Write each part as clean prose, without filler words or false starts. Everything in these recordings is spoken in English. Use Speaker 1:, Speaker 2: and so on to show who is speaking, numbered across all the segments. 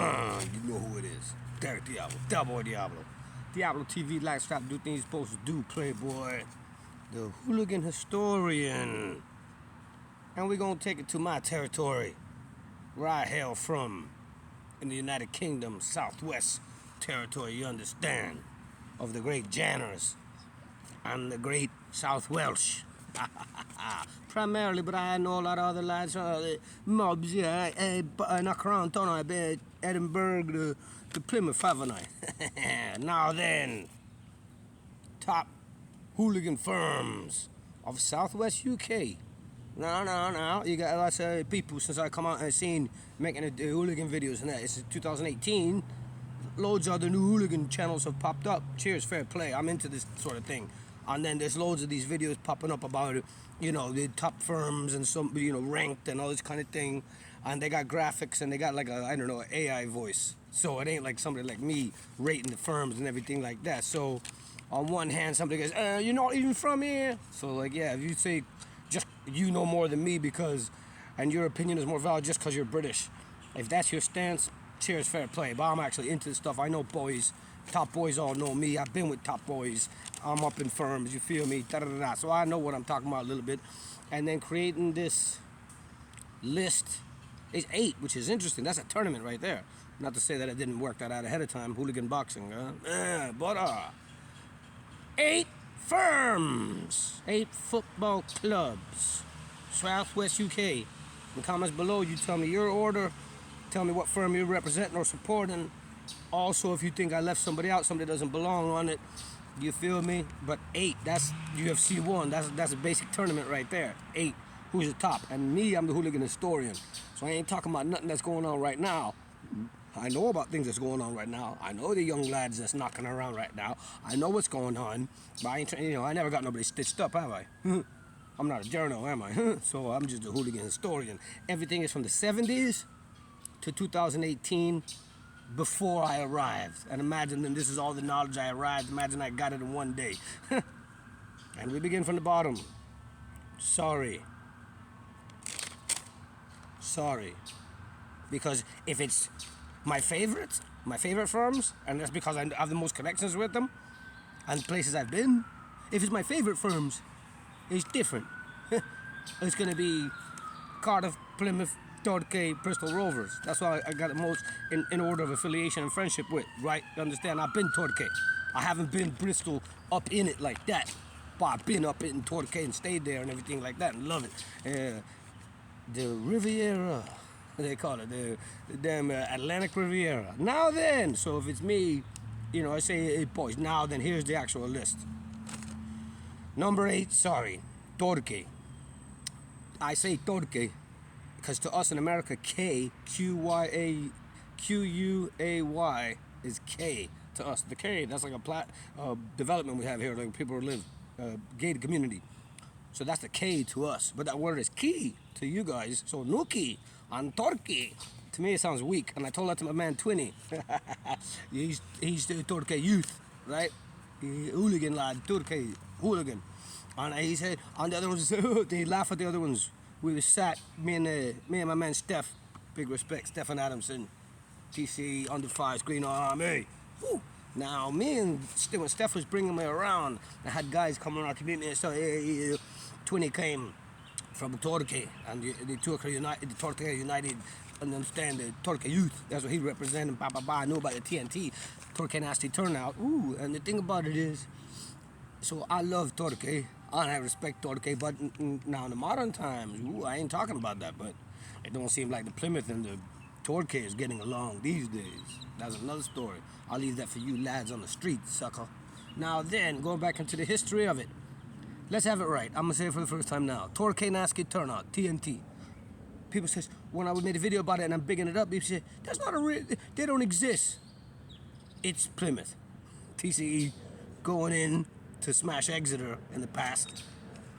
Speaker 1: You know who it is. Derek Diablo. Del Boy Diablo. Diablo TV, like, stop, do things you're supposed to do, Playboy. The hooligan historian. And we're gonna take it to my territory, where I hail from, in the United Kingdom, Southwest territory, you understand, of the great Janners and the great South Welsh. Primarily, but I know a lot of other lads, mobs, yeah, not Crown Town, Edinburgh to Plymouth, haven't I? Now then, top hooligan firms of Southwest UK. No, you got lots of people since I come out and seen making the hooligan videos and that. It's 2018. Loads of the new hooligan channels have popped up. Cheers, fair play. I'm into this sort of thing. And then there's loads of these videos popping up about, you know, the top firms and some, you know, ranked and all this kind of thing. And they got graphics and they got like a, I don't know, AI voice. So it ain't like somebody like me rating the firms and everything like that. So on one hand, somebody goes, you're not even from here. So like, yeah, if you say, just you know more than me because, and your opinion is more valid just because you're British. If that's your stance, cheers, fair play. But I'm actually into this stuff. I know boys, top boys all know me. I've been with top boys. I'm up in firms, you feel me? Da-da-da-da. So I know what I'm talking about a little bit. And then creating this list is 8, which is interesting. That's a tournament right there. Not to say that it didn't work that out ahead of time. Hooligan boxing, but 8 firms, 8 football clubs, Southwest UK. In the comments below, you tell me your order, tell me what firm you're representing or supporting. Also, if you think I left somebody out, somebody doesn't belong on it, you feel me? But 8, that's UFC 1. That's a basic tournament right there. 8, who's the top? And me, I'm the hooligan historian. So I ain't talking about nothing that's going on right now. I know about things that's going on right now. I know the young lads that's knocking around right now. I know what's going on. But I ain't, you know, I never got nobody stitched up, have I? I'm not a journal, am I? So I'm just a hooligan historian. Everything is from the 70s to 2018, before I arrived. And imagine that this is all the knowledge I arrived. Imagine I got it in one day. And we begin from the bottom. Sorry. Because if it's my favorite firms, and that's because I have the most connections with them and places I've been, if it's my favorite firms, it's different. It's gonna be Cardiff, Plymouth, Torquay, Bristol, Rovers. That's why I got the most in order of affiliation and friendship with, right? You understand? I've been Torquay. I haven't been Bristol up in it like that, but I've been up in Torquay and stayed there and everything like that and love it. The Riviera, they call it, the damn Atlantic Riviera. Now then, so if it's me, you know, I say, hey boys, now then here's the actual list. Number 8, sorry, Torquay. I say Torquay because to us in America, K, Q-U-A-Y is K to us. The K, that's like a development we have here, like people who live, gated community. So that's the K to us, but that word is key to you guys. So Nuki and Torquay, to me it sounds weak, and I told that to my man Twinny. he's the Torquay youth, right? Hooligan lad, Torquay hooligan. And he said, and the other ones, they laugh at the other ones. We was sat, me and my man Steph, big respect, Stephen Adamson, TC, Under Fires, Green Army. Woo. Now, me and when Steph was bringing me around, I had guys coming around to meet me, so Twinny came from Torquay, and the Torquay United, and understand the Torquay youth, that's what he represented, I know about the TNT, Torquay Nasty Turnout, ooh, and the thing about it is, so I love Torquay, and I respect Torquay, but now in the modern times, ooh, I ain't talking about that, but it don't seem like the Plymouth and the Torquay is getting along these days. That's another story. I'll leave that for you lads on the street, sucker. Now then, going back into the history of it, let's have it right. I'm gonna say it for the first time now. Torquay Nasty Turnout, TNT. People says, when I made a video about it and I'm bigging it up, people say, that's not a real, they don't exist. It's Plymouth. TCE going in to smash Exeter in the past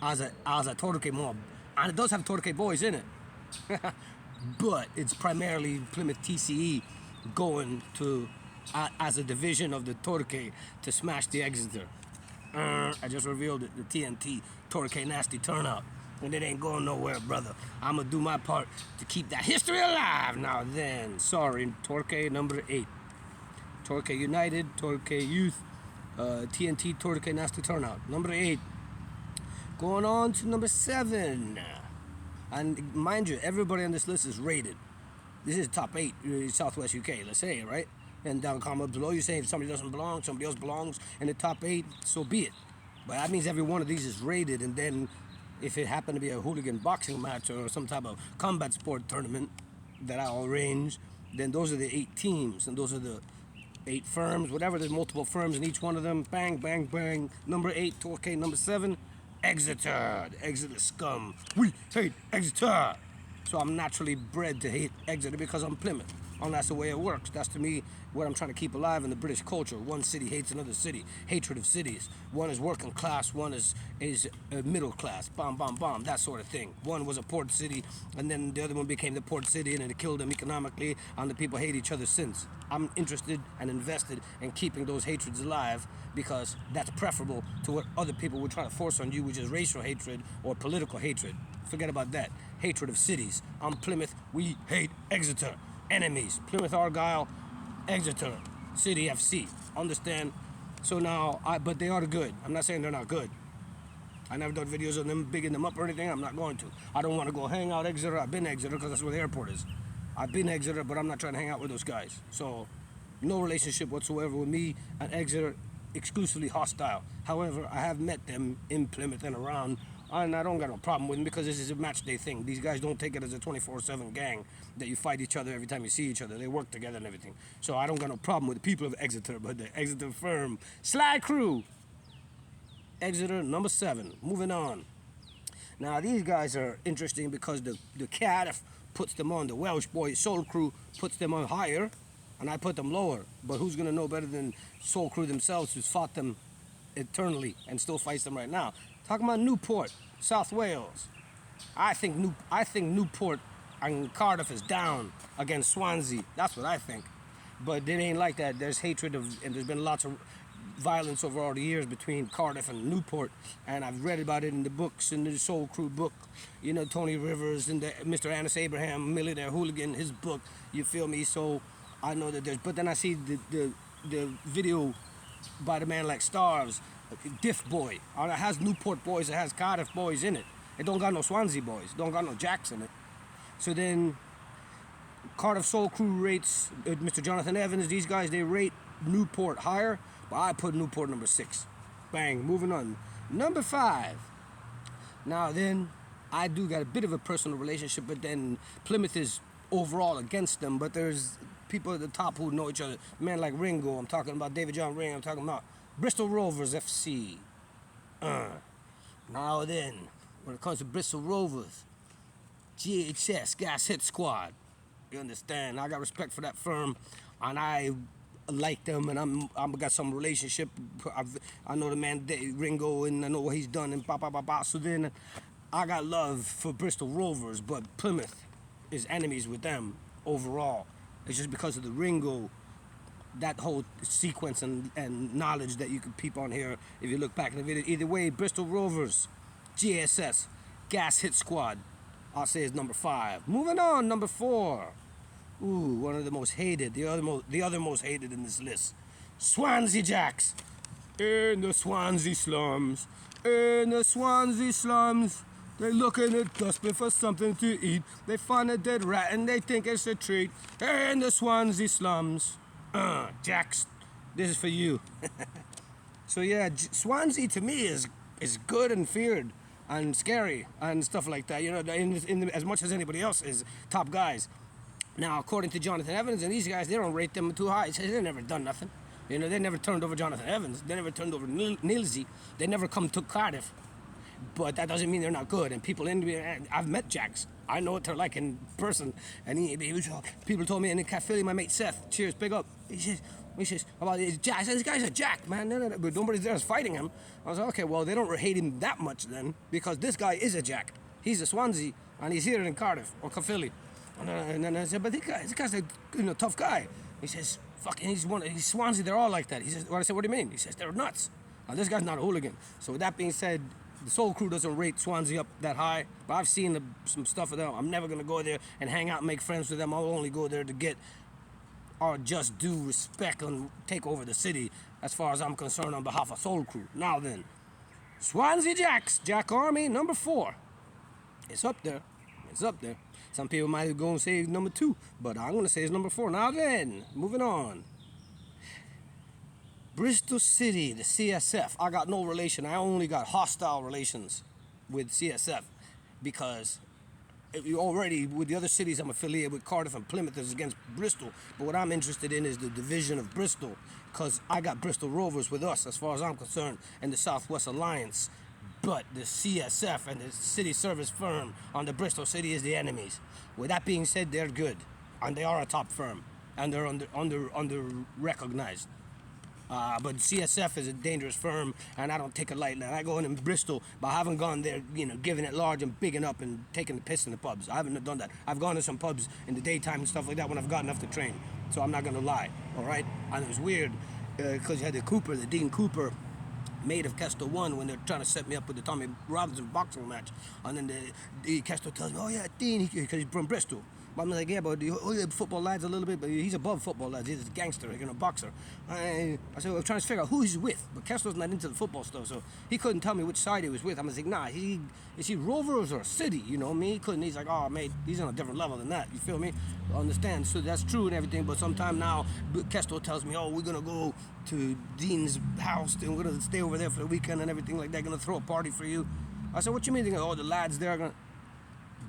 Speaker 1: as a Torquay mob. And it does have Torquay boys in it. But it's primarily Plymouth TCE going to, as a division of the Torquay, to smash the Exeter. I just revealed it, the TNT, Torquay Nasty Turnout. and it ain't going nowhere, brother. I'm gonna do my part to keep that history alive. Now then, sorry, Torquay number 8. Torquay United, Torquay Youth, TNT, Torquay Nasty Turnout. Number 8. Going on to number 7. And mind you, everybody on this list is rated. This is top 8, Southwest UK, let's say, right? And down comment below, you say if somebody doesn't belong, somebody else belongs in the top 8, so be it. But that means every one of these is rated, and then if it happened to be a hooligan boxing match or some type of combat sport tournament that I'll arrange, then those are the 8 teams, and those are the 8 firms, whatever, there's multiple firms in each one of them. Bang, bang, bang. Number 8, Torquay. Number 7, Exeter. The Exeter scum. We hate Exeter. So I'm naturally bred to hate Exeter because I'm Plymouth. And that's the way it works. That's to me what I'm trying to keep alive in the British culture. One city hates another city. Hatred of cities. One is working class, one is middle class. Bomb, bomb, bomb, that sort of thing. One was a port city, and then the other one became the port city, and it killed them economically, and the people hate each other since. I'm interested and invested in keeping those hatreds alive because that's preferable to what other people would try to force on you, which is racial hatred or political hatred. Forget about that. Hatred of cities. I'm Plymouth. We hate Exeter. Enemies, Plymouth Argyle, Exeter, City FC. Understand? So now, but they are good. I'm not saying they're not good. I never done videos of them bigging them up or anything. I'm not going to. I don't want to go hang out Exeter. I've been Exeter because that's where the airport is. I've been Exeter, but I'm not trying to hang out with those guys. So, no relationship whatsoever with me and Exeter, exclusively hostile. However, I have met them in Plymouth and around, and I don't got no problem with them because this is a match day thing. These guys don't take it as a 24/7 gang that you fight each other every time you see each other. They work together and everything. So I don't got no problem with the people of Exeter, but the Exeter firm. Sly Crew. Exeter, number 7. Moving on. Now these guys are interesting because the CARDIFF puts them on. The Welsh boy Soul Crew puts them on higher, and I put them lower. But who's going to know better than Soul Crew themselves, who's fought them eternally and still fights them right now? Talking about Newport, South Wales. I think Newport and Cardiff is down against Swansea. That's what I think. But it ain't like that. There's hatred and there's been lots of violence over all the years between Cardiff and Newport, and I've read about it in the books, in the Soul Crew book, you know, Tony Rivers and the Mr. Annis Abraham, Millionaire Hooligan, his book, you feel me? So I know that there's, but then I see the video by the man like Stars, Diff Boy. It has Newport boys, it has Cardiff boys in it. It don't got no Swansea boys, don't got no Jacks in it. So then Cardiff Soul Crew rates Mr. Jonathan Evans, these guys, they rate Newport higher, but I put Newport number 6. Bang, moving on. Number 5. Now then, I do got a bit of a personal relationship, but then Plymouth is overall against them, but there's people at the top who know each other. Men like Ringo, I'm talking about David John Ring, I'm talking about Bristol Rovers FC. Now then, when it comes to Bristol Rovers, GHS, Gas Hit Squad. You understand? I got respect for that firm, and I like them, and I'm got some relationship. I know the man Ringo, and I know what he's done, and So then, I got love for Bristol Rovers, but Plymouth is enemies with them overall. It's just because of the Ringo, that whole sequence and knowledge that you can peep on here if you look back in the video. Either way, Bristol Rovers, GSS, Gas Hit Squad, I'll say is number 5. Moving on, number 4. Ooh, one of the most hated, the other most hated in this list. Swansea Jacks. In the Swansea slums, in the Swansea slums, they're looking at desperate for something to eat. They find a dead rat and they think it's a treat. In the Swansea slums. Jacks, this is for you. So yeah, Swansea to me is good and feared and scary and stuff like that. You know, as much as anybody else is top guys. Now, according to Jonathan Evans and these guys, they don't rate them too high. He says they've never done nothing. You know, they never turned over Jonathan Evans. They never turned over Nilsey. They never come to Cardiff. But that doesn't mean they're not good. And people I've met Jacks. I know what they're like in person. And people told me in the cafe, my mate Seth, cheers, big up. He says about his Jack. I said, this guy's a Jack, man. No. But nobody's there is fighting him. I was like, okay, well, they don't hate him that much then, because this guy is a Jack. He's a Swansea, and he's here in Cardiff or Caerphilly. And then I said, but this guy's a tough guy. He says, fucking, he's Swansea, they're all like that. He says, well, I said, what do you mean? He says, they're nuts. Now, this guy's not a hooligan. So with that being said, the Soul Crew doesn't rate Swansea up that high, but I've seen some stuff of them. I'm never gonna go there and hang out and make friends with them. I'll only go there to get our just due respect and take over the city, as far as I'm concerned, on behalf of Soul Crew. Now then, Swansea Jacks, Jack Army, number 4. It's up there. It's up there. Some people might go and say number 2, but I'm gonna say it's number 4. Now then, moving on. Bristol City, the CSF. I got no relation. I only got hostile relations with CSF because already with the other cities I'm affiliated with, Cardiff and Plymouth, is against Bristol. But what I'm interested in is the division of Bristol, because I got Bristol Rovers with us, as far as I'm concerned, in the Southwest Alliance. But the CSF and the city service firm on the Bristol City is the enemies. With that being said, they're good, and they are a top firm, and they're under recognized. But CSF is a dangerous firm, and I don't take it lightly. I go in Bristol, but I haven't gone there, giving it large and bigging up and taking the piss in the pubs. I haven't done that. I've gone to some pubs in the daytime and stuff like that when I've got enough to train. So I'm not gonna lie, all right? And it was weird because you had the Dean Cooper, mate of Kesto won when they're trying to set me up with the Tommy Robinson boxing match. And then the Kesto tells me, oh yeah, Dean, because he's from Bristol. But I'm like, yeah, but football lads a little bit, but he's above football lads. He's a gangster, a boxer. I said, I'm trying to figure out who he's with, but Kesto's not into the football stuff, so he couldn't tell me which side he was with. I'm like, nah, is he Rovers or City? You know me? He couldn't. He's like, oh, mate, he's on a different level than that. You feel me? I understand. So that's true and everything, but sometime now, Kesto tells me, oh, we're gonna go to Dean's house and we're gonna stay over there for the weekend and everything like that. Gonna throw a party for you. I said, what you mean? Oh, the lads there are gonna.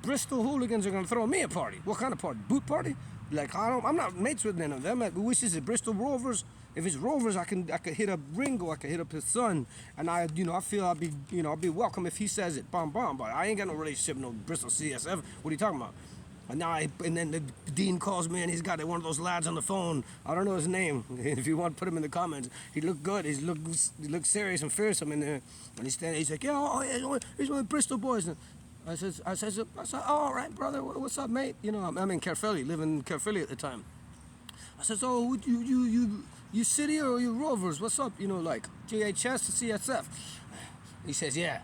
Speaker 1: Bristol hooligans are gonna throw me a party. What kind of party? Boot party? Like I'm not mates with none of them. Which is it? Bristol Rovers. If it's Rovers, I could hit up Ringo. I could hit up his son, and I feel I'll be welcome if he says it. But I ain't got no relationship with no Bristol CSF. What are you talking about? And then the Dean calls me and he's got one of those lads on the phone. I don't know his name. If you want to put him in the comments, he looked good. He looked serious and fearsome in there. And he's like, yeah, he's one of the Bristol boys. And I said, oh, all right, brother, what's up, mate? I'm in Caerphilly, living in Caerphilly at the time. I said, oh, you City or you Rovers? What's up? Like GHS to CSF. He says, yeah.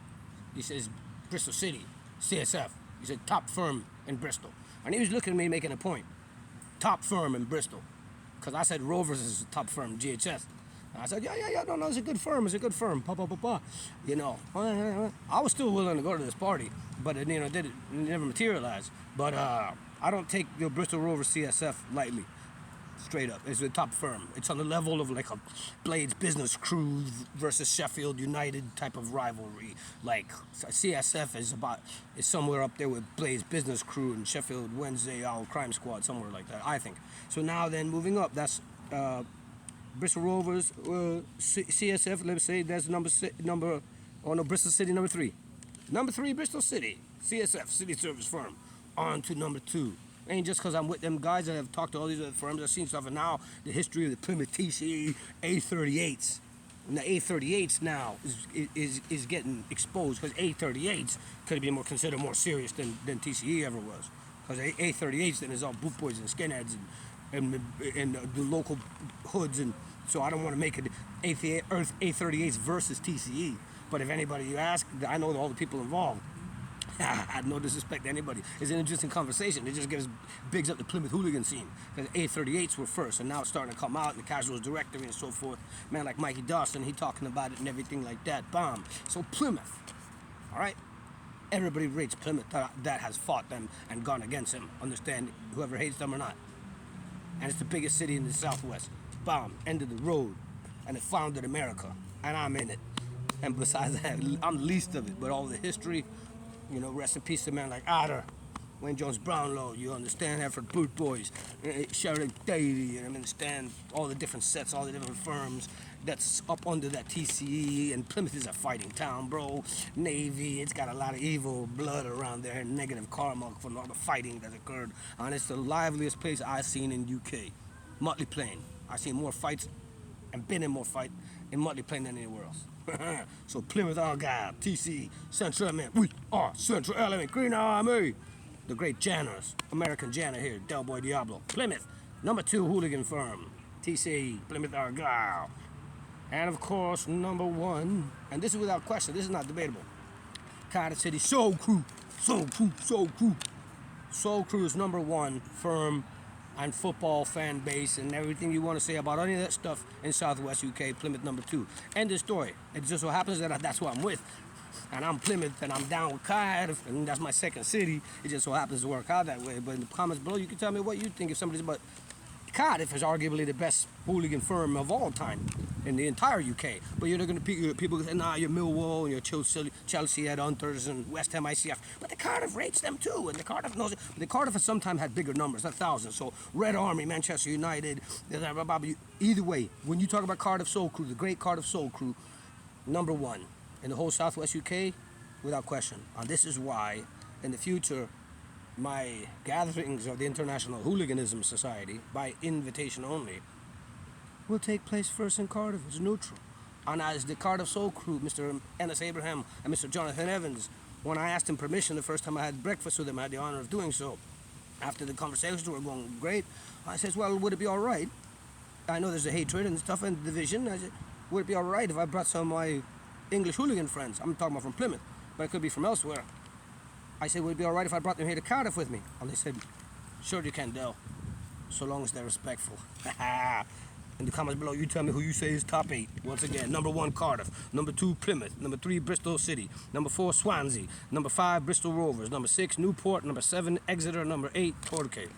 Speaker 1: He says, Bristol City, CSF. He said, top firm in Bristol. And he was looking at me making a point. Top firm in Bristol. Because I said Rovers is a top firm, GHS. I said, yeah, no, it's a good firm, I was still willing to go to this party, but it never materialized. But I don't take the Bristol Rovers CSF lightly, straight up. It's a top firm. It's on the level of like a Blades Business Crew versus Sheffield United type of rivalry. Like CSF is somewhere up there with Blades Business Crew and Sheffield Wednesday Owl Crime Squad, somewhere like that, I think. So now then, moving up, that's Bristol Rovers, CSF, let's say that's Bristol City, number 3. Number 3, Bristol City, CSF, City Service Firm. On to number 2. Ain't just because I'm with them guys. I have talked to all these other firms. I've seen stuff, and now the history of the Plymouth TCE A38s. And the A38s now is getting exposed, because A38s could be considered more serious than TCE ever was. Because A38s then is all boot boys and skinheads and the local hoods, and so I don't want to make it A38s versus TCE. But if anybody you ask, I know all the people involved. I had no disrespect to anybody. It's an interesting conversation. It just bigs up the Plymouth hooligan scene. Because A38s were first, and now it's starting to come out in the casuals directory and so forth. Man like Mikey Dawson, he talking about it and everything like that. Bomb. So Plymouth, all right? Everybody rates Plymouth that has fought them and gone against them. Understand, whoever hates them or not. And it's the biggest city in the Southwest. Bomb. End of the road. And it founded America. And I'm in it. And besides that, I'm the least of it. But all the history, rest in peace to men like Otter, Wayne Jones Brownlow, you understand, Hereford Boot Boys, Sheridan Davey, and I understand all the different sets, all the different firms that's up under that TCE. And Plymouth is a fighting town, bro. Navy, it's got a lot of evil blood around there, and negative karma from all the fighting that occurred. And it's the liveliest place I've seen in UK. Motley Plain. I've seen more fights and been in more fights in Motley Plain than anywhere else. So Plymouth, Argyle, TCE, Central Element, we are Central Element, Green Army. The great Janners, American Janner here, Del Boy Diablo. Plymouth, number 2 hooligan firm, TCE, Plymouth, Argyle. And of course, number 1, and this is without question, this is not debatable, Cardiff City Soul Crew. Soul Crew, Soul Crew. Soul Crew is #1 firm and football fan base and everything you want to say about any of that stuff in Southwest UK. Plymouth #2. End of story. It just so happens that that's who I'm with. And I'm Plymouth and I'm down with Cardiff and that's my second city. It just so happens to work out that way. But in the comments below, you can tell me what you think if somebody's about. Cardiff is arguably the best hooligan firm of all time in the entire UK. But you're not going to people say, nah, you're Millwall and you're Chelsea Headhunters and West Ham ICF. But the Cardiff rates them too, and the Cardiff knows it. But the Cardiff has sometimes had bigger numbers, 1,000. So Red Army, Manchester United, either way, when you talk about Cardiff Soul Crew, the great Cardiff Soul Crew, #1 in the whole Southwest UK, without question. And this is why, in the future, my gatherings of the International Hooliganism Society, by invitation only, will take place first in Cardiff. It's neutral. And as the Cardiff Soul Crew, Mr. Ennis Abraham and Mr. Jonathan Evans, when I asked him permission the first time I had breakfast with him, I had the honor of doing so. After the conversations were going great, I says, well, would it be all right? I know there's a hatred and stuff and division. I said, would it be all right if I brought some of my English hooligan friends? I'm talking about from Plymouth, but it could be from elsewhere. I said, would it be all right if I brought them here to Cardiff with me? And they said, sure you can, Del, so long as they're respectful. In the comments below, you tell me who you say is top 8. Once again, #1 Cardiff, #2 Plymouth, #3 Bristol City, #4 Swansea, #5 Bristol Rovers, #6 Newport, #7 Exeter, #8 Torquay.